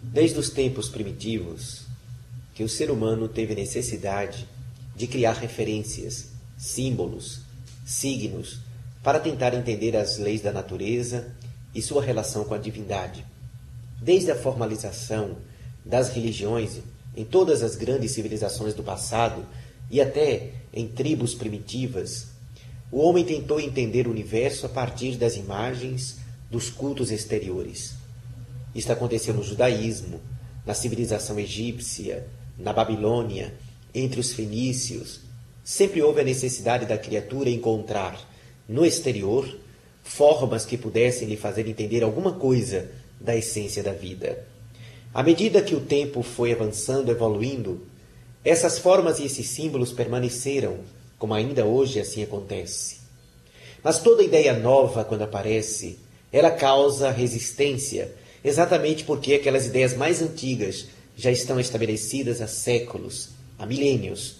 Desde os tempos primitivos, que o ser humano teve necessidade de criar referências, símbolos, signos, para tentar entender as leis da natureza e sua relação com a divindade. Desde a formalização das religiões em todas as grandes civilizações do passado e até em tribos primitivas, o homem tentou entender o universo a partir das imagens dos cultos exteriores. Isto aconteceu no judaísmo, na civilização egípcia, na Babilônia, entre os fenícios. Sempre houve a necessidade da criatura encontrar no exterior formas que pudessem lhe fazer entender alguma coisa da essência da vida. À medida que o tempo foi avançando, evoluindo, essas formas e esses símbolos permaneceram, como ainda hoje assim acontece. Mas toda ideia nova, quando aparece, ela causa resistência, exatamente porque aquelas ideias mais antigas já estão estabelecidas há séculos, há milênios.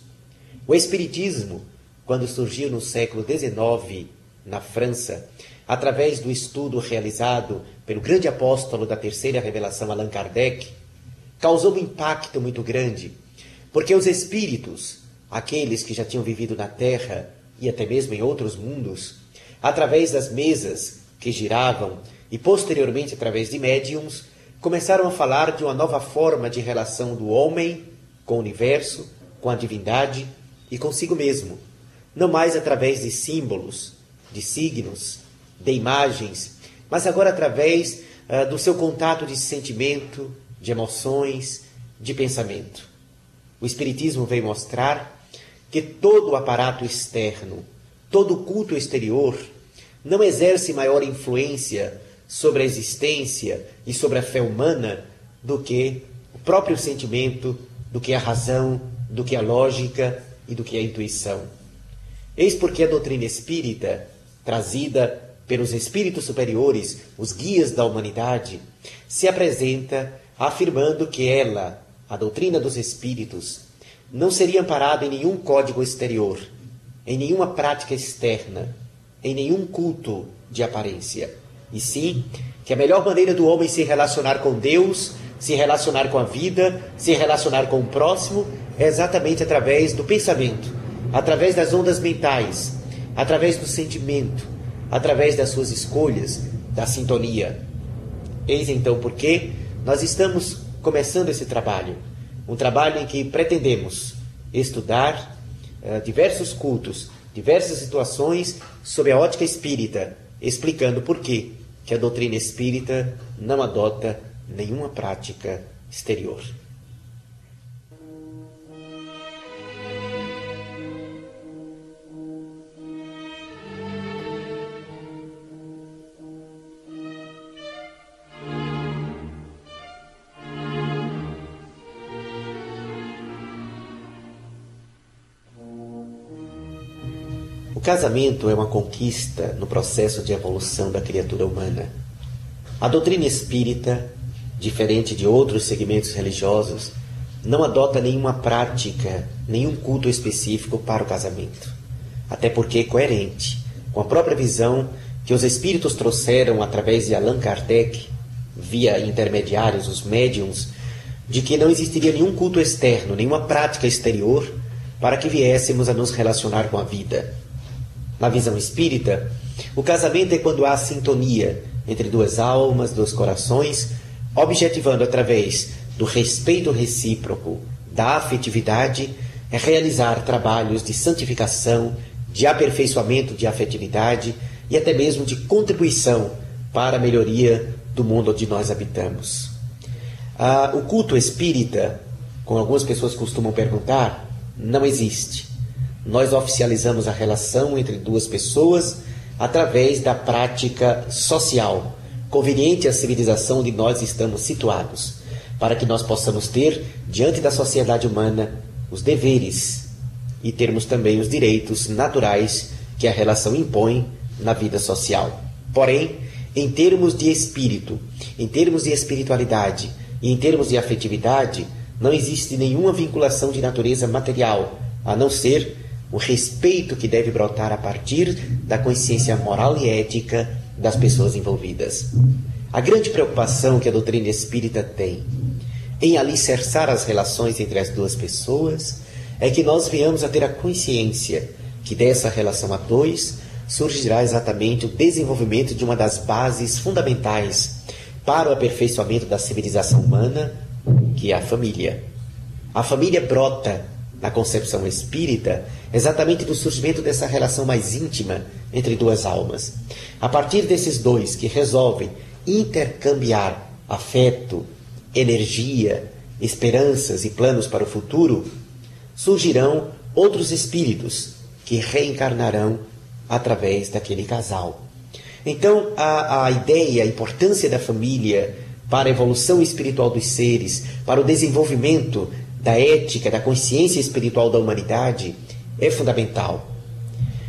O Espiritismo, quando surgiu no século XIX, na França, através do estudo realizado pelo grande apóstolo da terceira revelação, Allan Kardec, causou um impacto muito grande, porque os espíritos, aqueles que já tinham vivido na Terra e até mesmo em outros mundos, através das mesas que giravam e posteriormente através de médiums, começaram a falar de uma nova forma de relação do homem com o universo, com a divindade e consigo mesmo, não mais através de símbolos, de signos, de imagens, mas agora através do seu contato de sentimento, de emoções, de pensamento. O Espiritismo veio mostrar que todo o aparato externo, todo o culto exterior, não exerce maior influência sobre a existência e sobre a fé humana do que o próprio sentimento, do que a razão, do que a lógica e do que a intuição. Eis porque a doutrina espírita, trazida pelos espíritos superiores, os guias da humanidade, se apresenta afirmando que ela, a doutrina dos espíritos, não seria amparada em nenhum código exterior, em nenhuma prática externa, em nenhum culto de aparência, e sim que a melhor maneira do homem se relacionar com Deus, se relacionar com a vida, se relacionar com o próximo, é exatamente através do pensamento, através das ondas mentais, através do sentimento, através das suas escolhas, da sintonia. Eis então porque nós estamos começando esse trabalho, um trabalho em que pretendemos estudar diversos cultos, diversas situações sob a ótica espírita, explicando por que a doutrina espírita não adota nenhuma prática exterior. O casamento é uma conquista no processo de evolução da criatura humana. A doutrina espírita, diferente de outros segmentos religiosos, não adota nenhuma prática, nenhum culto específico para o casamento. Até porque é coerente com a própria visão que os espíritos trouxeram através de Allan Kardec, via intermediários, os médiums, de que não existiria nenhum culto externo, nenhuma prática exterior para que viéssemos a nos relacionar com a vida. Na visão espírita, o casamento é quando há sintonia entre duas almas, dois corações, objetivando através do respeito recíproco, da afetividade, realizar trabalhos de santificação, de aperfeiçoamento de afetividade e até mesmo de contribuição para a melhoria do mundo onde nós habitamos. O culto espírita, como algumas pessoas costumam perguntar, não existe. Nós oficializamos a relação entre duas pessoas através da prática social, conveniente à civilização onde nós estamos situados, para que nós possamos ter, diante da sociedade humana, os deveres e termos também os direitos naturais que a relação impõe na vida social. Porém, em termos de espírito, em termos de espiritualidade e em termos de afetividade, não existe nenhuma vinculação de natureza material, a não ser o respeito que deve brotar a partir da consciência moral e ética das pessoas envolvidas. A grande preocupação que a doutrina espírita tem em alicerçar as relações entre as duas pessoas é que nós venhamos a ter a consciência que dessa relação a dois surgirá exatamente o desenvolvimento de uma das bases fundamentais para o aperfeiçoamento da civilização humana, que é a família. A família brota na concepção espírita exatamente do surgimento dessa relação mais íntima entre duas almas. A partir desses dois que resolvem intercambiar afeto, energia, esperanças e planos para o futuro, surgirão outros espíritos que reencarnarão através daquele casal. Então, a ideia, a importância da família para a evolução espiritual dos seres, para o desenvolvimento da ética, da consciência espiritual da humanidade, é fundamental.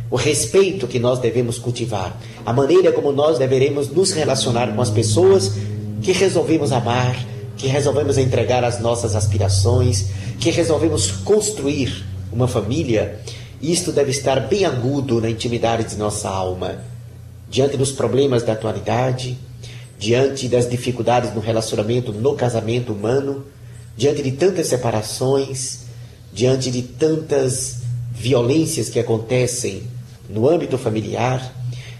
O respeito que nós devemos cultivar, a maneira como nós deveremos nos relacionar com as pessoas que resolvemos amar, que resolvemos entregar as nossas aspirações, que resolvemos construir uma família, isto deve estar bem agudo na intimidade de nossa alma. Diante dos problemas da atualidade, diante das dificuldades no relacionamento, no casamento humano, diante de tantas separações, diante de tantas violências que acontecem no âmbito familiar,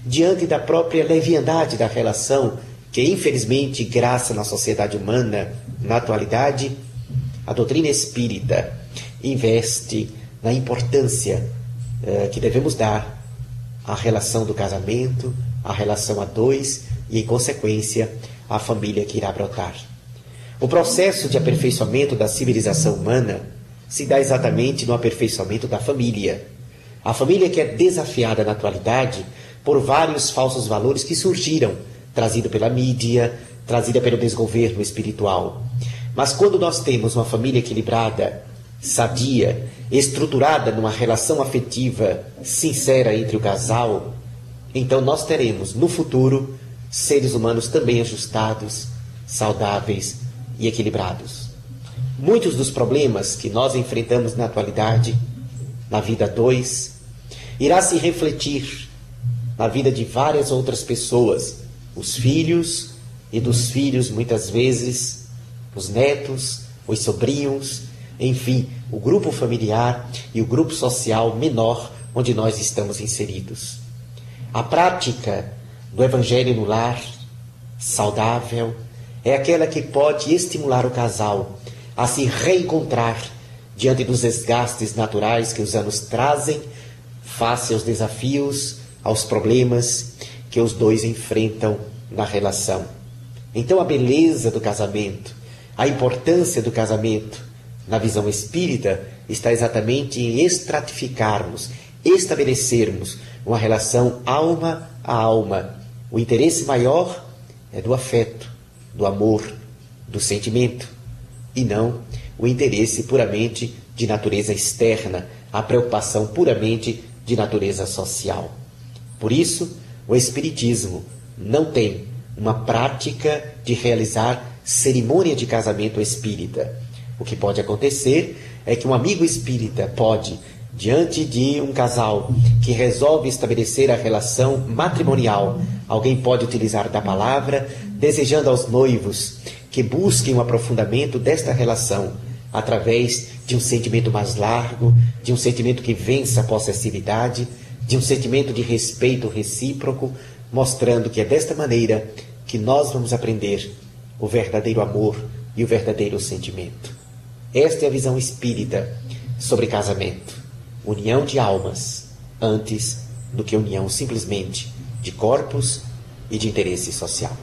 diante da própria leviandade da relação, que infelizmente graça na sociedade humana na atualidade, a doutrina espírita investe na importância que devemos dar à relação do casamento, à relação a dois e, em consequência, à família que irá brotar. O processo de aperfeiçoamento da civilização humana se dá exatamente no aperfeiçoamento da família. A família que é desafiada na atualidade por vários falsos valores que surgiram, trazido pela mídia, trazida pelo desgoverno espiritual. Mas quando nós temos uma família equilibrada, sadia, estruturada numa relação afetiva sincera entre o casal, então nós teremos no futuro seres humanos também ajustados, saudáveis e equilibrados. Muitos dos problemas que nós enfrentamos na atualidade, na vida a dois, irá se refletir na vida de várias outras pessoas, os filhos e dos filhos muitas vezes, os netos, os sobrinhos, enfim, o grupo familiar e o grupo social menor onde nós estamos inseridos. A prática do Evangelho no lar, saudável, é aquela que pode estimular o casal a se reencontrar diante dos desgastes naturais que os anos trazem, face aos desafios, aos problemas que os dois enfrentam na relação. Então a beleza do casamento, a importância do casamento, na visão espírita, está exatamente em estratificarmos, estabelecermos uma relação alma a alma. O interesse maior é do afeto, do amor, do sentimento, e não o interesse puramente de natureza externa, a preocupação puramente de natureza social. Por isso, o Espiritismo não tem uma prática de realizar cerimônia de casamento espírita. O que pode acontecer é que um amigo espírita pode, diante de um casal que resolve estabelecer a relação matrimonial, alguém pode utilizar da palavra, desejando aos noivos que busquem um aprofundamento desta relação, através de um sentimento mais largo, de um sentimento que vença a possessividade, de um sentimento de respeito recíproco, mostrando que é desta maneira que nós vamos aprender o verdadeiro amor e o verdadeiro sentimento. Esta é a visão espírita sobre casamento. União de almas, antes do que união simplesmente de corpos e de interesse social.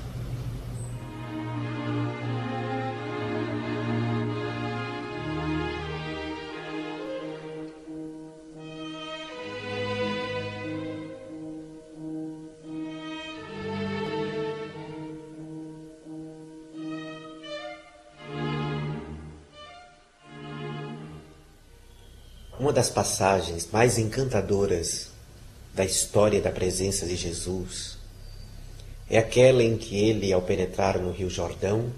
Uma das passagens mais encantadoras da história da presença de Jesus é aquela em que ele, ao penetrar no Rio Jordão,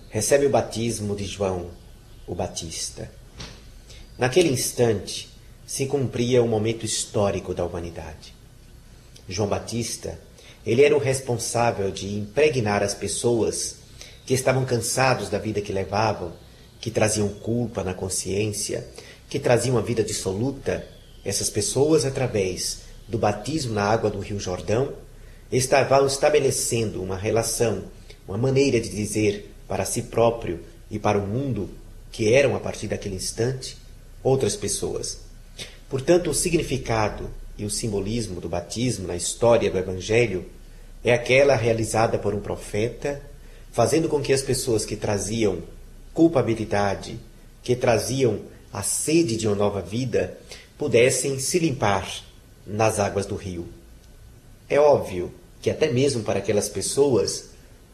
recebe o batismo de João, o Batista. Naquele instante se cumpria um momento histórico da humanidade. João Batista Ele era o responsável de impregnar as pessoas que estavam cansados da vida que levavam, que traziam culpa na consciência, que traziam a vida dissoluta. Essas pessoas, através do batismo na água do Rio Jordão, estavam estabelecendo uma relação, uma maneira de dizer para si próprio e para o mundo que eram, a partir daquele instante, outras pessoas. Portanto, o significado e o simbolismo do batismo na história do Evangelho é aquela realizada por um profeta, fazendo com que as pessoas que traziam culpabilidade, que traziam a sede de uma nova vida, pudessem se limpar nas águas do rio. É óbvio que até mesmo para aquelas pessoas,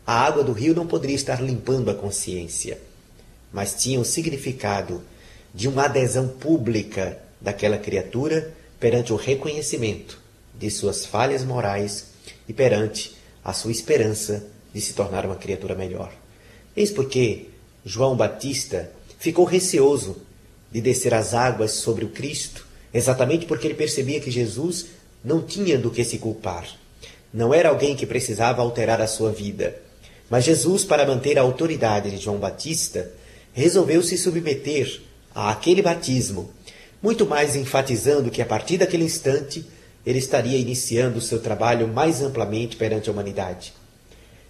a água do rio não poderia estar limpando a consciência, mas tinha o significado de uma adesão pública daquela criatura perante o reconhecimento de suas falhas morais e perante a sua esperança de se tornar uma criatura melhor. Eis porque João Batista ficou receoso de descer as águas sobre o Cristo, exatamente porque ele percebia que Jesus não tinha do que se culpar. Não era alguém que precisava alterar a sua vida. Mas Jesus, para manter a autoridade de João Batista, resolveu se submeter àquele batismo, muito mais enfatizando que a partir daquele instante ele estaria iniciando o seu trabalho mais amplamente perante a humanidade.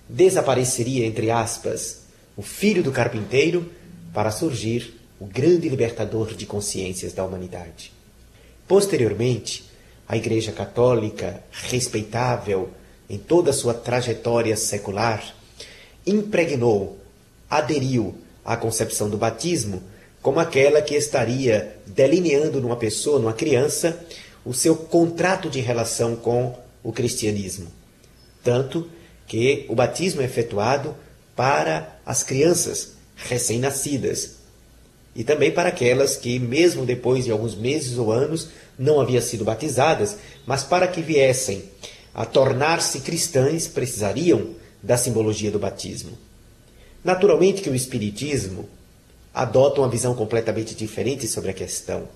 Desapareceria, entre aspas, o filho do carpinteiro para surgir o grande libertador de consciências da humanidade. Posteriormente, a Igreja Católica, respeitável em toda a sua trajetória secular, impregnou, aderiu à concepção do batismo como aquela que estaria delineando numa pessoa, numa criança, o seu contrato de relação com o cristianismo. Tanto que o batismo é efetuado para as crianças recém-nascidas e também para aquelas que, mesmo depois de alguns meses ou anos, não haviam sido batizadas, mas para que viessem a tornar-se cristãs, precisariam da simbologia do batismo. Naturalmente que o Espiritismo adota uma visão completamente diferente sobre a questão.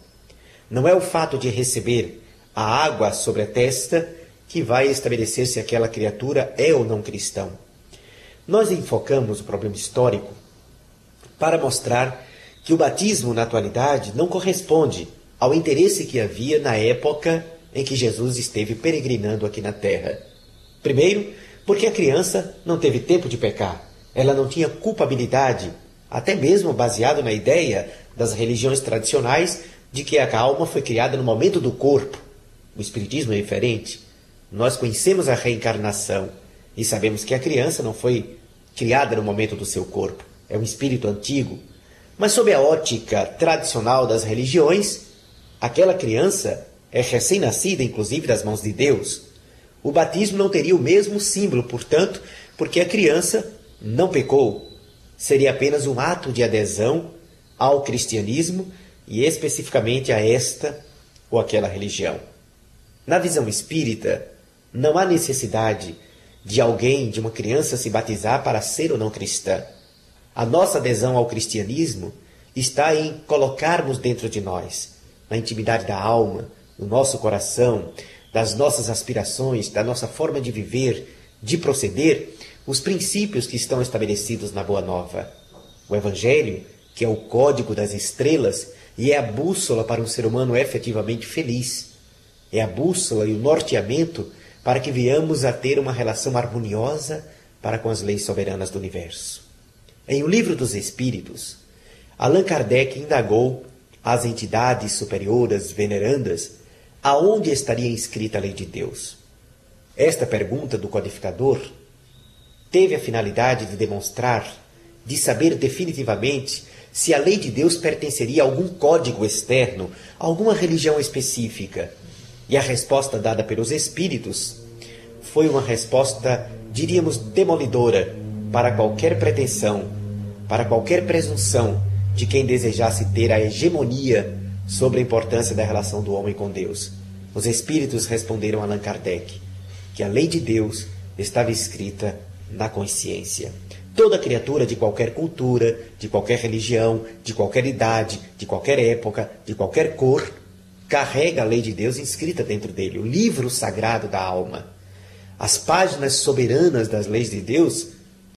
Não é o fato de receber a água sobre a testa que vai estabelecer se aquela criatura é ou não cristão. Nós enfocamos o problema histórico para mostrar que o batismo, na atualidade, não corresponde ao interesse que havia na época em que Jesus esteve peregrinando aqui na Terra. Primeiro, porque a criança não teve tempo de pecar. Ela não tinha culpabilidade, até mesmo baseado na ideia das religiões tradicionais de que a alma foi criada no momento do corpo. O Espiritismo é diferente. Nós conhecemos a reencarnação e sabemos que a criança não foi criada no momento do seu corpo. É um espírito antigo. Mas sob a ótica tradicional das religiões, aquela criança é recém-nascida, inclusive, das mãos de Deus. O batismo não teria o mesmo símbolo, portanto, porque a criança não pecou. Seria apenas um ato de adesão ao cristianismo e especificamente a esta ou aquela religião. Na visão espírita, não há necessidade de alguém, de uma criança, se batizar para ser ou não cristã. A nossa adesão ao cristianismo está em colocarmos dentro de nós, na intimidade da alma, no nosso coração, das nossas aspirações, da nossa forma de viver, de proceder, os princípios que estão estabelecidos na Boa Nova. O Evangelho, que é o código das estrelas e é a bússola para um ser humano efetivamente feliz. É a bússola e o norteamento para que venhamos a ter uma relação harmoniosa para com as leis soberanas do universo. Em O Livro dos Espíritos, Allan Kardec indagou às entidades superioras venerandas aonde estaria inscrita a lei de Deus. Esta pergunta do codificador teve a finalidade de demonstrar, de saber definitivamente se a lei de Deus pertenceria a algum código externo, a alguma religião específica. E a resposta dada pelos espíritos foi uma resposta, diríamos, demolidora para qualquer pretensão, para qualquer presunção de quem desejasse ter a hegemonia sobre a importância da relação do homem com Deus. Os espíritos responderam a Allan Kardec que a lei de Deus estava escrita na consciência. Toda criatura de qualquer cultura, de qualquer religião, de qualquer idade, de qualquer época, de qualquer cor, carrega a lei de Deus inscrita dentro dele, o livro sagrado da alma. As páginas soberanas das leis de Deus